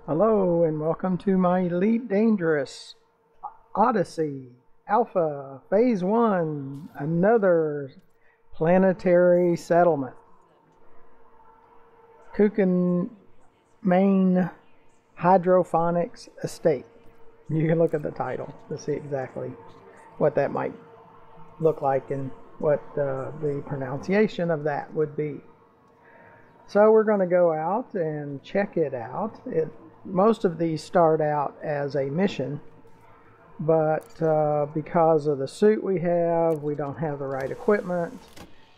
Hello and welcome to my Elite Dangerous Odyssey Alpha Phase 1, another planetary settlement. Cukkemane Hydroponics Estate. You can look at the title to see exactly what that might look like and what the pronunciation of that would be. So we're going to go out and check it out. Most of these start out as a mission, but because of the suit we have, we don't have the right equipment,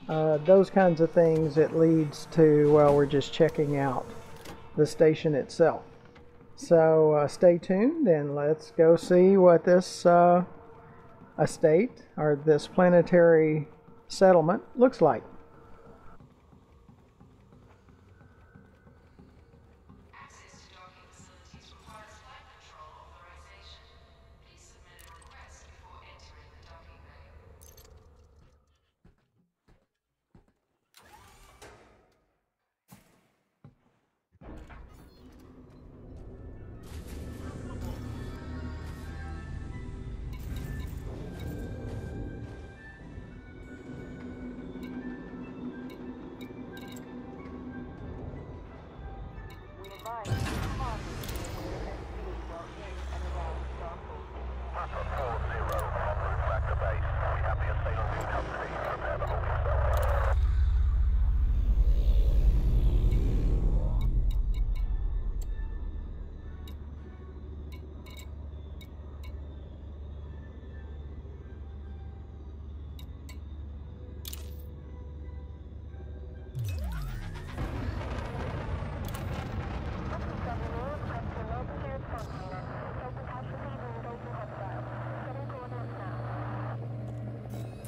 those kinds of things, it leads to, well, we're just checking out the station itself. So stay tuned and let's go see what this estate or this planetary settlement looks like.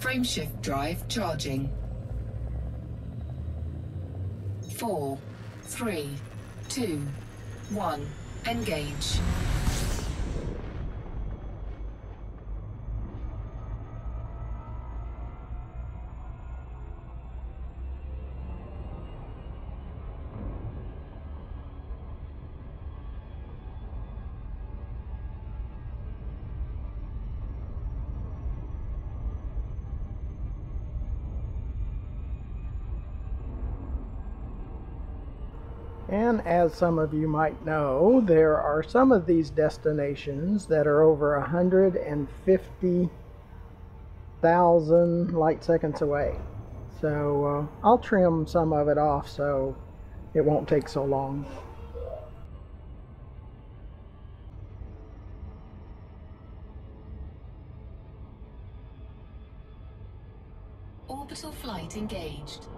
Frameshift drive charging. 4, 3, 2, 1, engage. And as some of you might know, there are some of these destinations that are over 150,000 light seconds away. So I'll trim some of it off so it won't take so long. Orbital flight engaged.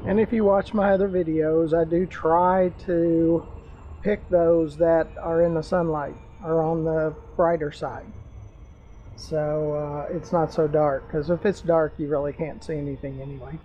And if you watch my other videos, I do try to pick those that are in the sunlight or on the brighter side. So it's not so dark, because if it's dark, you really can't see anything anyway.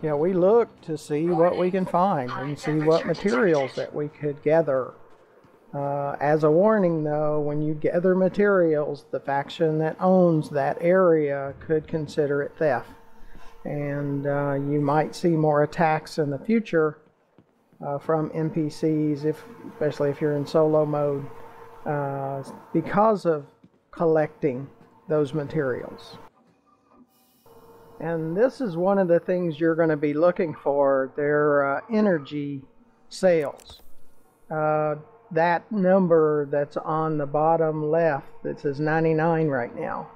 Yeah, we look to see what we can find and see what materials that we could gather. As a warning though, when you gather materials, the faction that owns that area could consider it theft. And you might see more attacks in the future from NPCs, especially if you're in solo mode, because of collecting those materials. And this is one of the things you're going to be looking for, their energy sales. That number that's on the bottom left that says 99 right now,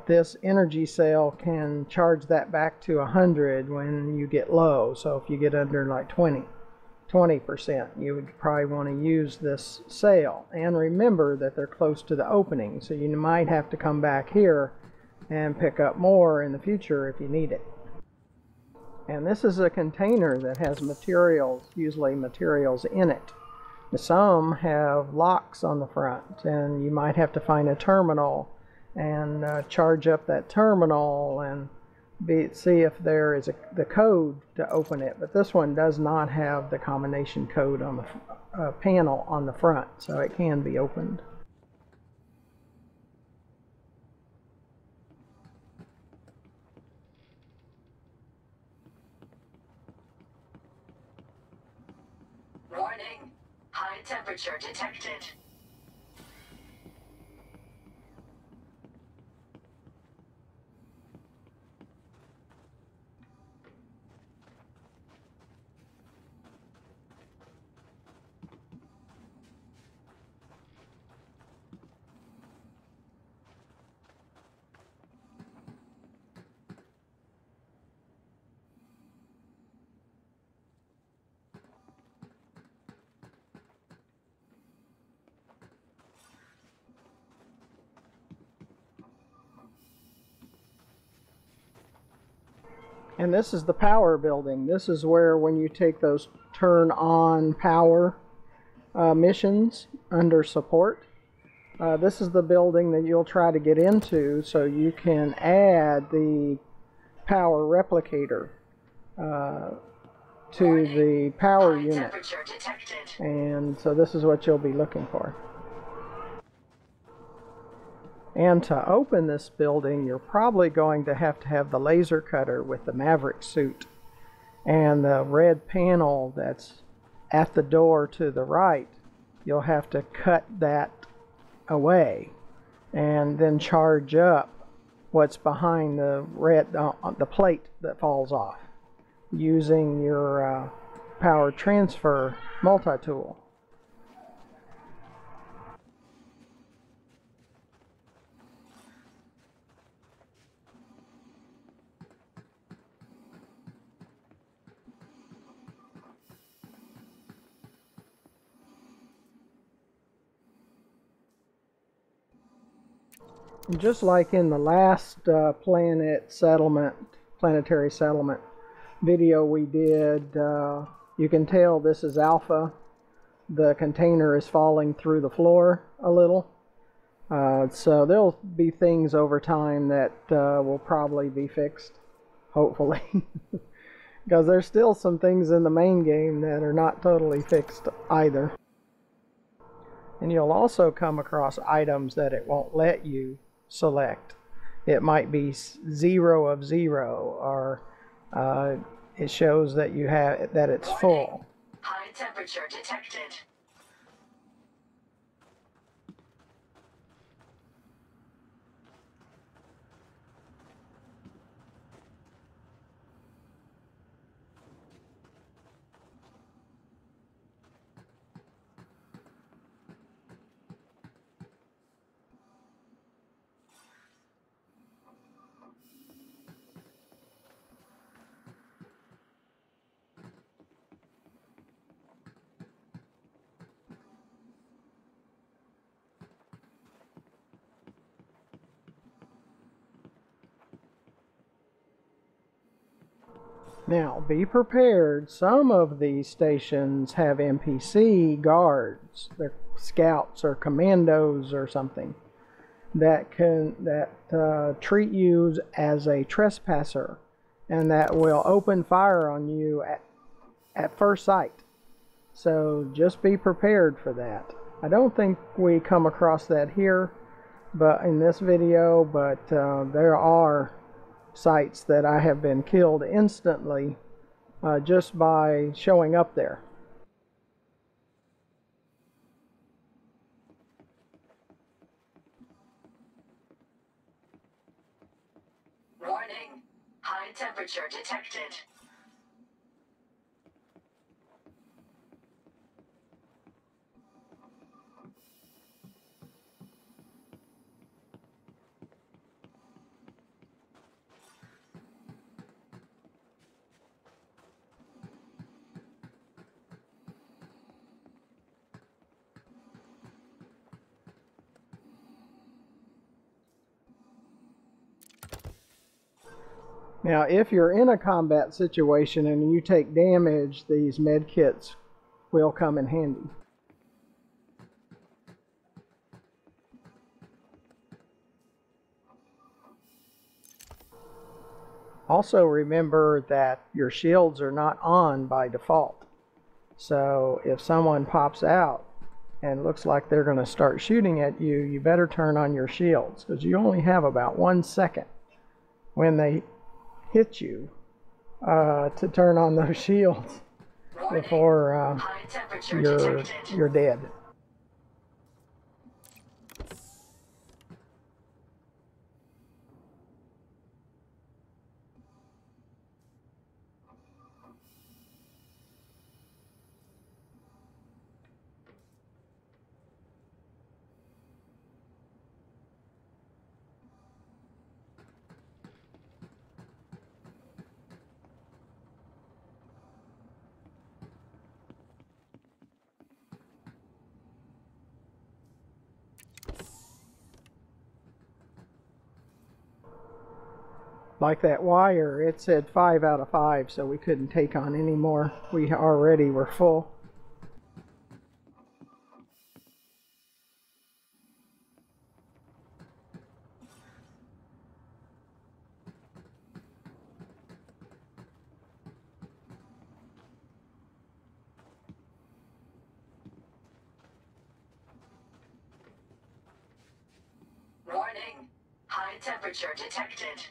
this energy sale can charge that back to 100 when you get low. So if you get under like 20%, you would probably want to use this sale. And remember that they're close to the opening, so you might have to come back here and pick up more in the future if you need it. And this is a container that has materials, usually materials in it. Some have locks on the front, and you might have to find a terminal and charge up that terminal and see if there is the code to open it. But this one does not have the combination code on the panel on the front, so it can be opened. Warning, high temperature detected. And this is the power building. This is where, when you take those turn on power missions under support, this is the building that you'll try to get into so you can add the power replicator to the power unit. And so this is what you'll be looking for. And to open this building, you're probably going to have the laser cutter with the Maverick suit. And the red panel that's at the door to the right, you'll have to cut that away and then charge up what's behind the red, the plate that falls off, using your power transfer multi-tool. Just like in the last planetary settlement video we did, you can tell this is alpha. The container is falling through the floor a little. So there'll be things over time that will probably be fixed, hopefully. Because there's still some things in the main game that are not totally fixed either. And you'll also come across items that it won't let you select. It might be 0 of 0, or it shows that you have that it's full. High temperature detected. Now, be prepared. Some of these stations have NPC guards. They're scouts or commandos or something that treat you as a trespasser and that will open fire on you at first sight. So just be prepared for that. I don't think we come across that here, but in this video, but there are sites that I have been killed instantly just by showing up there. Warning. High temperature detected. Now, if you're in a combat situation and you take damage, these med kits will come in handy. Also remember that your shields are not on by default. So if someone pops out and looks like they're going to start shooting at you, you better turn on your shields, because you only have about 1 second when they hit you to turn on those shields before you're dead. Like that wire, it said 5 out of 5, so we couldn't take on any more. We already were full. Warning. High temperature detected.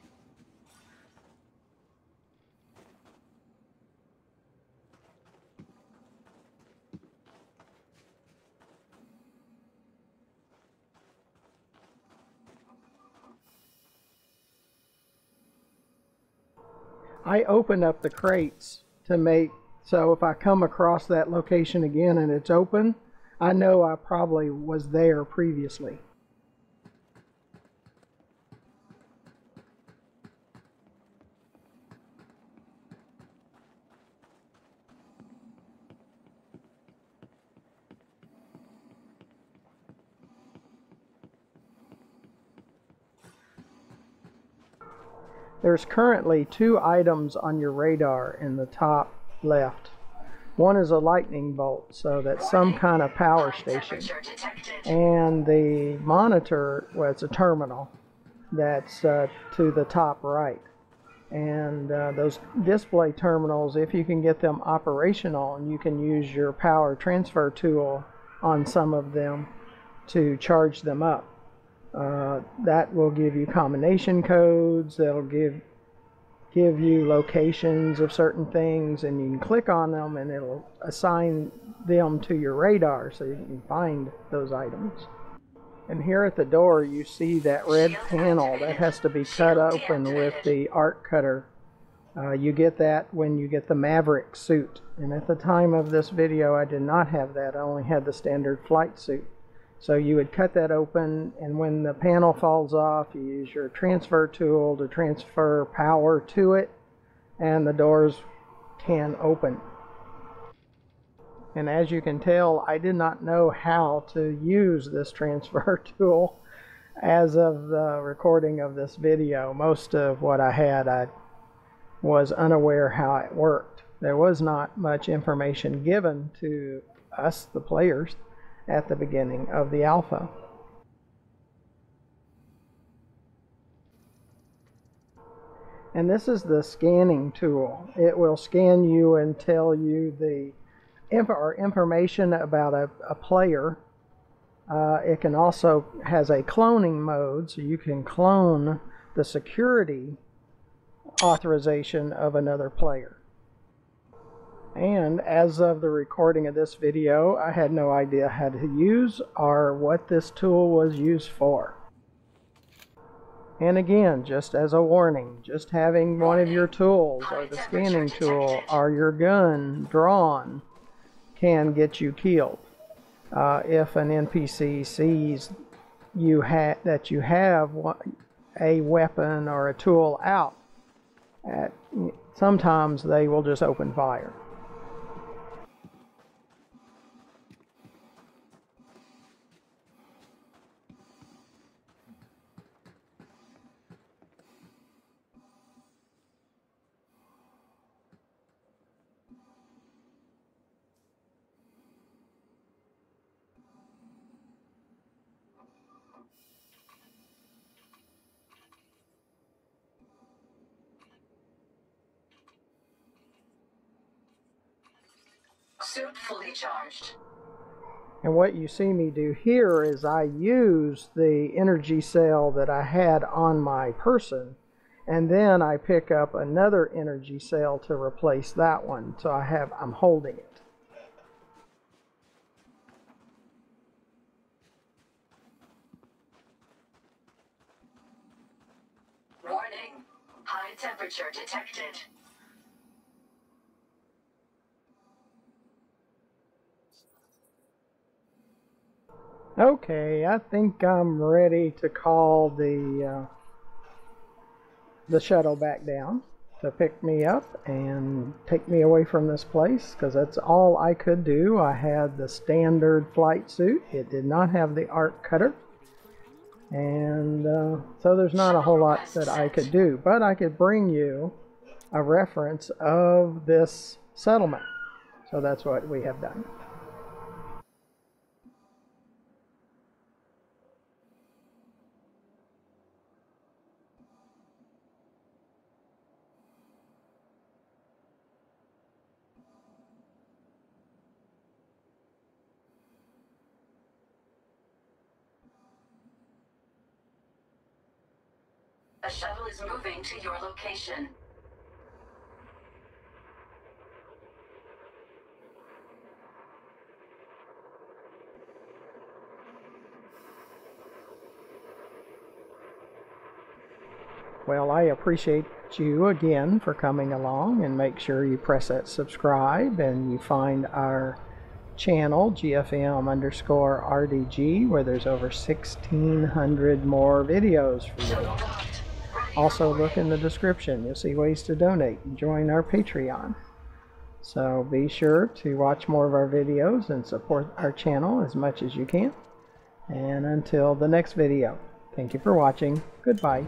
I open up the crates to make, so if I come across that location again and it's open, I know I probably was there previously. There's currently 2 items on your radar in the top left. One is a lightning bolt, so that's some kind of power station. And the monitor, well, it's a terminal that's to the top right. And those display terminals, if you can get them operational, and you can use your power transfer tool on some of them to charge them up. That will give you combination codes, that'll give you locations of certain things, and you can click on them and it'll assign them to your radar so you can find those items. And here at the door you see that red panel that has to be cut open with the arc cutter. You get that when you get the Maverick suit, and at the time of this video I did not have that. I only had the standard flight suit. So you would cut that open, and when the panel falls off, you use your transfer tool to transfer power to it, and the doors can open. And as you can tell, I did not know how to use this transfer tool as of the recording of this video. Most of what I had, I was unaware how it worked. There was not much information given to us, the players, at the beginning of the alpha. And this is the scanning tool. It will scan you and tell you the information about a player. It can also has a cloning mode, so you can clone the security authorization of another player. And as of the recording of this video, I had no idea how to use or what this tool was used for. And again, just as a warning, just having one of your tools or the scanning tool or your gun drawn can get you killed. If an NPC sees that you have a weapon or a tool out, sometimes they will just open fire. Suit fully charged. And what you see me do here is I use the energy cell that I had on my person, and then I pick up another energy cell to replace that one. So I'm holding it. Warning, high temperature detected. Okay, I think I'm ready to call the shuttle back down to pick me up and take me away from this place, because that's all I could do. I had the standard flight suit. It did not have the arc cutter, and so there's not a whole lot that I could do, but I could bring you a reference of this settlement. So that's what we have done. A shuttle is moving to your location. Well, I appreciate you again for coming along, and make sure you press that subscribe and you find our channel GFM_RDG, where there's over 1,600 more videos for you. Also look in the description, you'll see ways to donate and join our Patreon. So be sure to watch more of our videos and support our channel as much as you can. And until the next video, thank you for watching. Goodbye.